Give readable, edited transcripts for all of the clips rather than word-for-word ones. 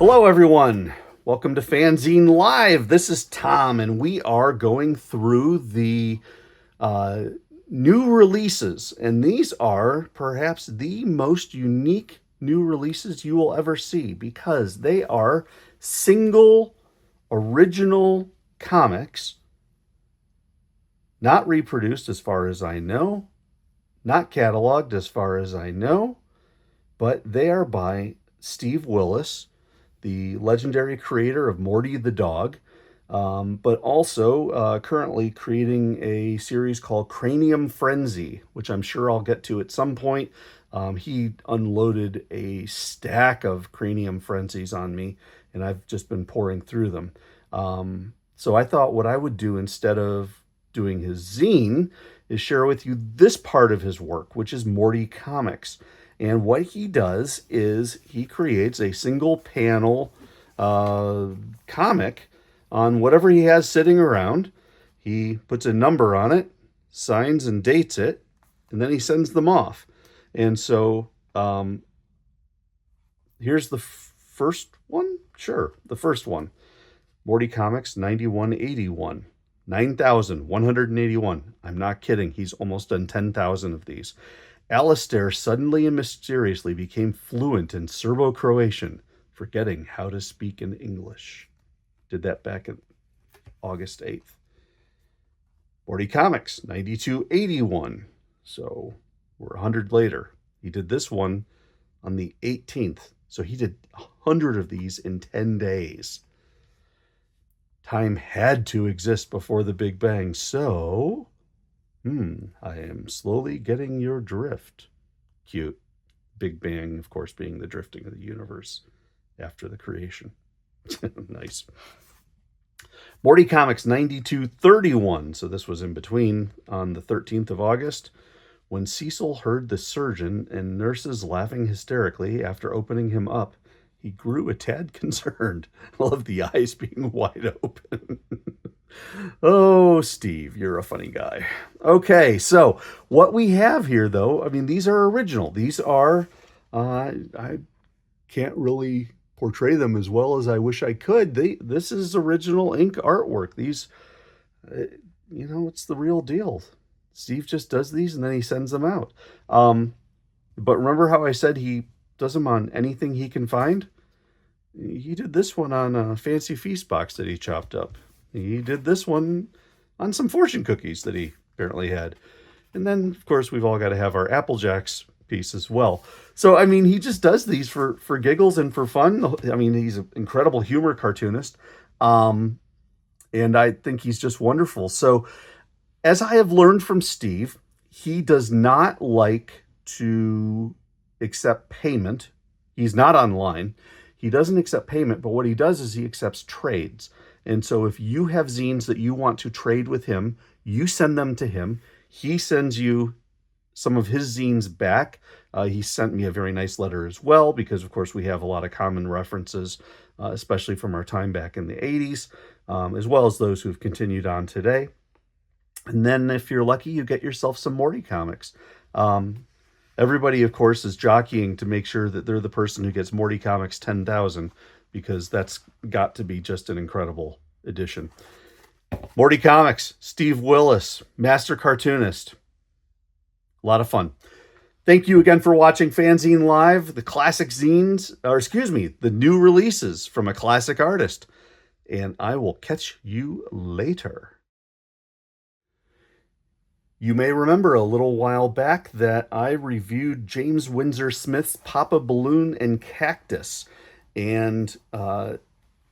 Hello, everyone. Welcome to FANzine Live. This is Tom, and we are going through the new releases. And these are perhaps the most unique new releases you will ever see because they are single original comics, not reproduced as far as I know, not cataloged as far as I know, but they are by Steve Willis, the legendary creator of Morty the Dog, but also currently creating a series called Cranium Frenzy, which I'm sure I'll get to at some point. He unloaded a stack of Cranium Frenzies on me, and I've just been pouring through them. So I thought what I would do instead of doing his zine is share with you this part of his work, which is Morty Comix. And what he does is he creates a single panel comic on whatever he has sitting around. He puts a number on it, signs and dates it, and then he sends them off. And so here's the first one. Sure, the first one. Morty Comix 9181. 9,181. I'm not kidding. He's almost done 10,000 of these. Alistair suddenly and mysteriously became fluent in Serbo-Croatian, forgetting how to speak in English. Did that back in August 8th. Morty Comix, 9281. So we're 100 later. He did this one on the 18th. So he did 100 of these in 10 days. Time had to exist before the Big Bang, so I am slowly getting your drift. Cute. Big Bang, of course, being the drifting of the universe after the creation. Nice. Morty Comix 9231. So this was in between on the 13th of August when Cecil heard the surgeon and nurses laughing hysterically after opening him up. He grew a tad concerned. I love the eyes being wide open. Oh, Steve, you're a funny guy. Okay, so what we have here, though, I mean, these are original. These are, I can't really portray them as well as I wish I could. This is original ink artwork. These, it's the real deal. Steve just does these and then he sends them out. But remember how I said he does them on anything he can find? He did this one on a fancy feast box that he chopped up. He did this one on some fortune cookies that he apparently had. And then, of course, we've all got to have our Apple Jacks piece as well. So, I mean, he just does these for giggles and for fun. I mean, he's an incredible humor cartoonist. And I think he's just wonderful. So, as I have learned from Steve, he does not like to accept payment. He's not online. He doesn't accept payment, but what he does is he accepts trades. And so if you have zines that you want to trade with him, you send them to him. He sends you some of his zines back. He sent me a very nice letter as well, because of course we have a lot of common references, especially from our time back in the 80s, as well as those who've continued on today. And then if you're lucky, you get yourself some Morty Comix. Everybody, of course, is jockeying to make sure that they're the person who gets Morty Comix 10,000, because that's got to be just an incredible edition. Morty Comix, Steve Willis, master cartoonist. A lot of fun. Thank you again for watching FANzine Live, the classic zines, the new releases from a classic artist. And I will catch you later. You may remember a little while back that I reviewed James Windsor Smith's Papa Balloon and Cactus, and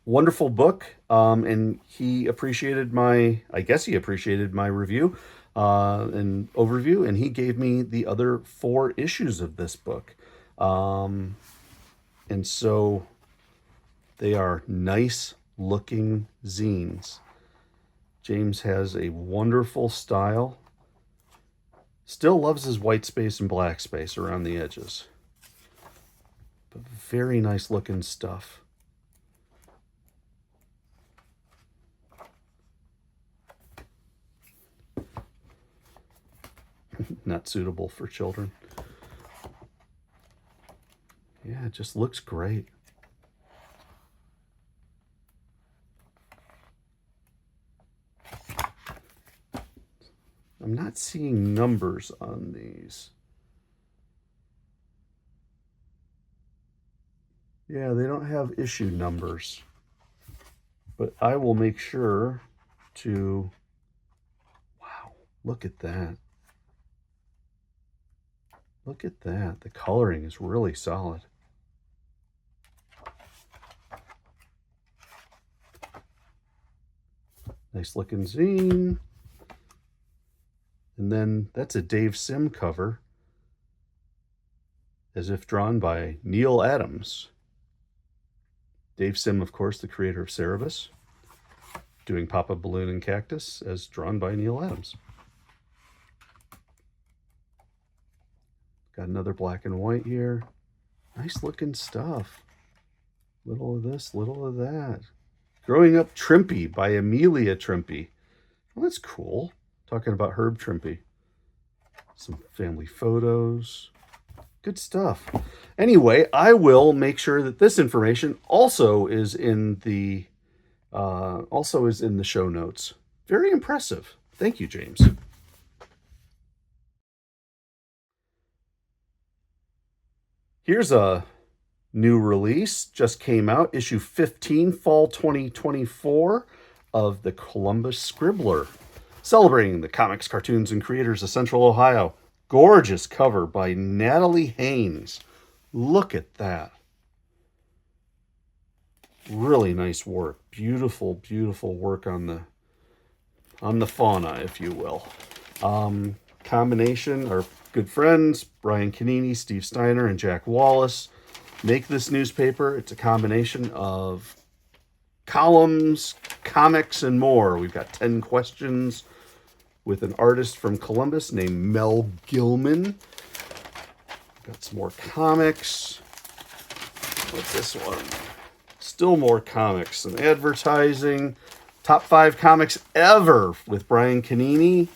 wonderful book. And he appreciated my review and overview, and he gave me the other 4 issues of this book. And so they are nice looking zines. James has a wonderful style. Still loves his white space and black space around the edges. But very nice looking stuff. Not suitable for children. Yeah, it just looks great. I'm not seeing numbers on these. Yeah, they don't have issue numbers. But I will make sure to... Wow, look at that. Look at that. The coloring is really solid. Nice looking zine. And then that's a Dave Sim cover, as if drawn by Neil Adams. Dave Sim, of course, the creator of Cerebus, doing Papa Balloon and Cactus, as drawn by Neil Adams. Got another black and white here. Nice looking stuff. Little of this, little of that. Growing Up Trimpy by Amelia Trimpy. Well, that's cool. Talking about Herb Trimpy. Some family photos. Good stuff. Anyway, I will make sure that this information also is in the show notes. Very impressive. Thank you, James. Here's a new release. Just came out. Issue 15, Fall 2024 of the Columbus Scribbler. Celebrating the comics, cartoons, and creators of Central Ohio. Gorgeous cover by Natalie Haynes. Look at that. Really nice work. Beautiful, beautiful work on the fauna, if you will. Combination, our good friends, Brian Canini, Steve Steiner, and Jack Wallace make this newspaper. It's a combination of columns, comics, and more. We've got 10 questions with an artist from Columbus named Mel Gilman. Got some more comics. What's this one? Still more comics. Some advertising. Top 5 comics ever with Brian Canini.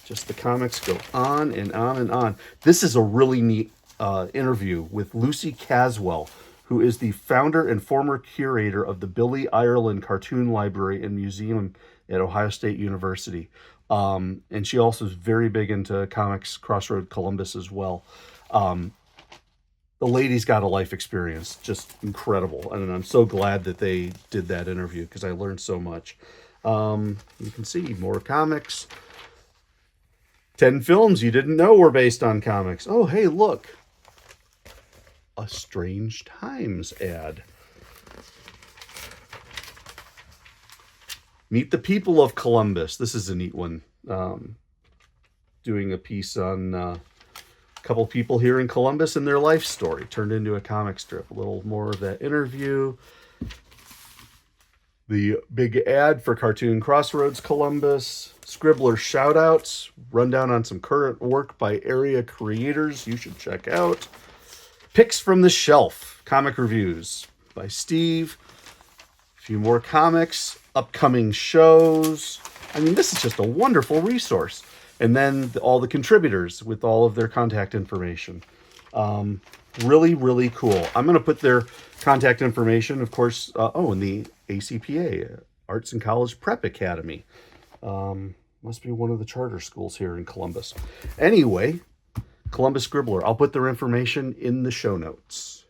Just the comics go on and on and on. This is a really neat interview with Lucy Caswell, who is the founder and former curator of the Billy Ireland Cartoon Library and Museum at Ohio State University. And she also is very big into comics, Crossroad Columbus as well. The lady's got a life experience, just incredible. And I'm so glad that they did that interview because I learned so much. You can see more comics. 10 films you didn't know were based on comics. Oh, hey, look. A Strange Times ad. Meet the People of Columbus. This is a neat one. Doing a piece on a couple people here in Columbus and their life story turned into a comic strip. A little more of that interview. The big ad for Cartoon Crossroads Columbus. Scribbler shoutouts. Rundown on some current work by area creators you should check out. Picks from the Shelf. Comic reviews by Steve. A few more comics. Upcoming shows. I mean, this is just a wonderful resource. And then all the contributors with all of their contact information. Really, really cool. I'm going to put their contact information, of course, in the ACPA, Arts and College Prep Academy. Must be one of the charter schools here in Columbus. Anyway, Columbus Scribbler. I'll put their information in the show notes.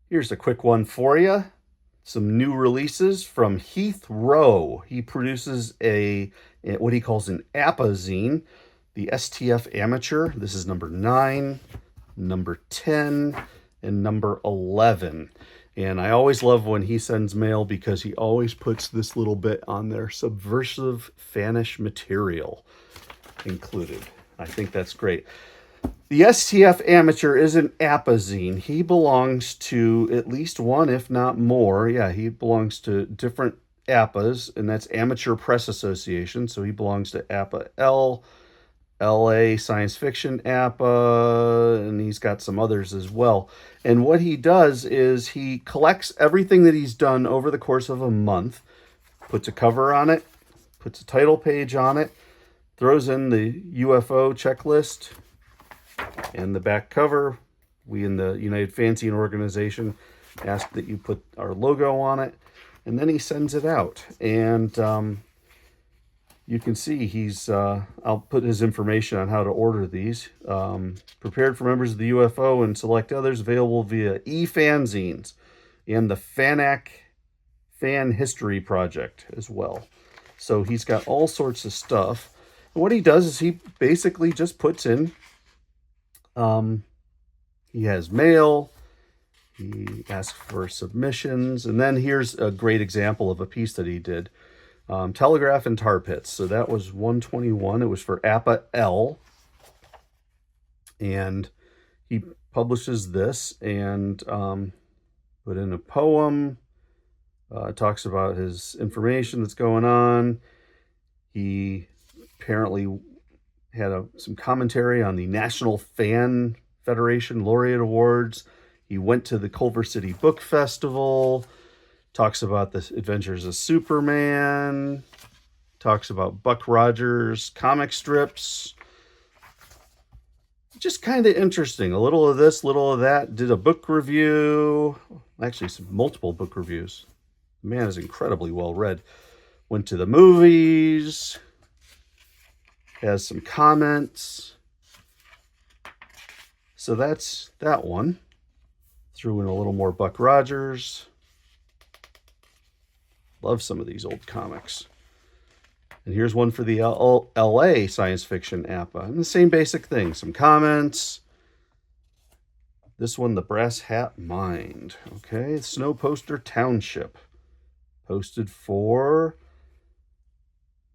Here's a quick one for you. Some new releases from Heath Rowe. He produces what he calls an APA zine, the STF Amateur. This is number 9, number 10, and number 11. And I always love when he sends mail because he always puts this little bit on there, subversive fanish material included. I think that's great. The STF Amateur is an APA zine. He belongs to at least one, if not more. Yeah, he belongs to different APAs, and that's Amateur Press Association. So he belongs to APA L, LA Science Fiction APA, and he's got some others as well. And what he does is he collects everything that he's done over the course of a month, puts a cover on it, puts a title page on it, throws in the UFO checklist, and the back cover. We in the United FANzine organization ask that you put our logo on it. and then he sends it out. And you can see he's, I'll put his information on how to order these. Prepared for members of the UFO and select others, available via FANzines and the Fan History Project as well. So he's got all sorts of stuff. And what he does is he basically just puts in, he has mail, he asks for submissions, and then here's a great example of a piece that he did. Telegraph and Tar Pits. So that was 121. It was for APA L. And he publishes this and put in a poem. Talks about his information that's going on. He apparently had some commentary on the National Fan Federation Laureate Awards. He went to the Culver City Book Festival. Talks about the adventures of Superman. Talks about Buck Rogers comic strips. Just kind of interesting. A little of this, little of that. Did a book review. Actually, multiple book reviews. The man is incredibly well read. Went to the movies. Has some comments. So that's that one. Threw in a little more Buck Rogers. Love some of these old comics. And here's one for the LA Science Fiction APA. And the same basic thing. Some comments. This one, the Brass Hat Mind. Okay, Snow Poster Township. Posted for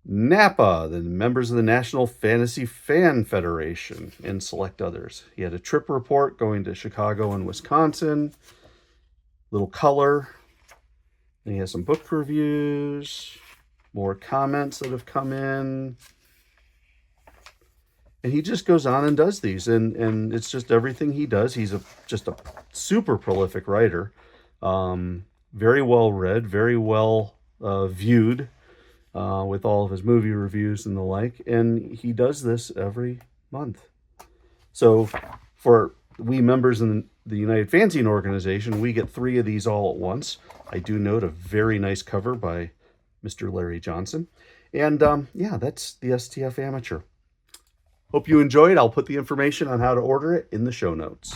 NAPA, the members of the National Fantasy Fan Federation, and select others. He had a trip report going to Chicago and Wisconsin. Little color. And he has some book reviews, more comments that have come in. And he just goes on and does these. And it's just everything he does. He's just a super prolific writer. Very well read, very well viewed with all of his movie reviews and the like. And he does this every month. So for we members in the United Fanzine organization, we get 3 of these all at once. I do note a very nice cover by Mr. Larry Johnson. And yeah, that's the STF Amateur. Hope you enjoyed. I'll put the information on how to order it in the show notes.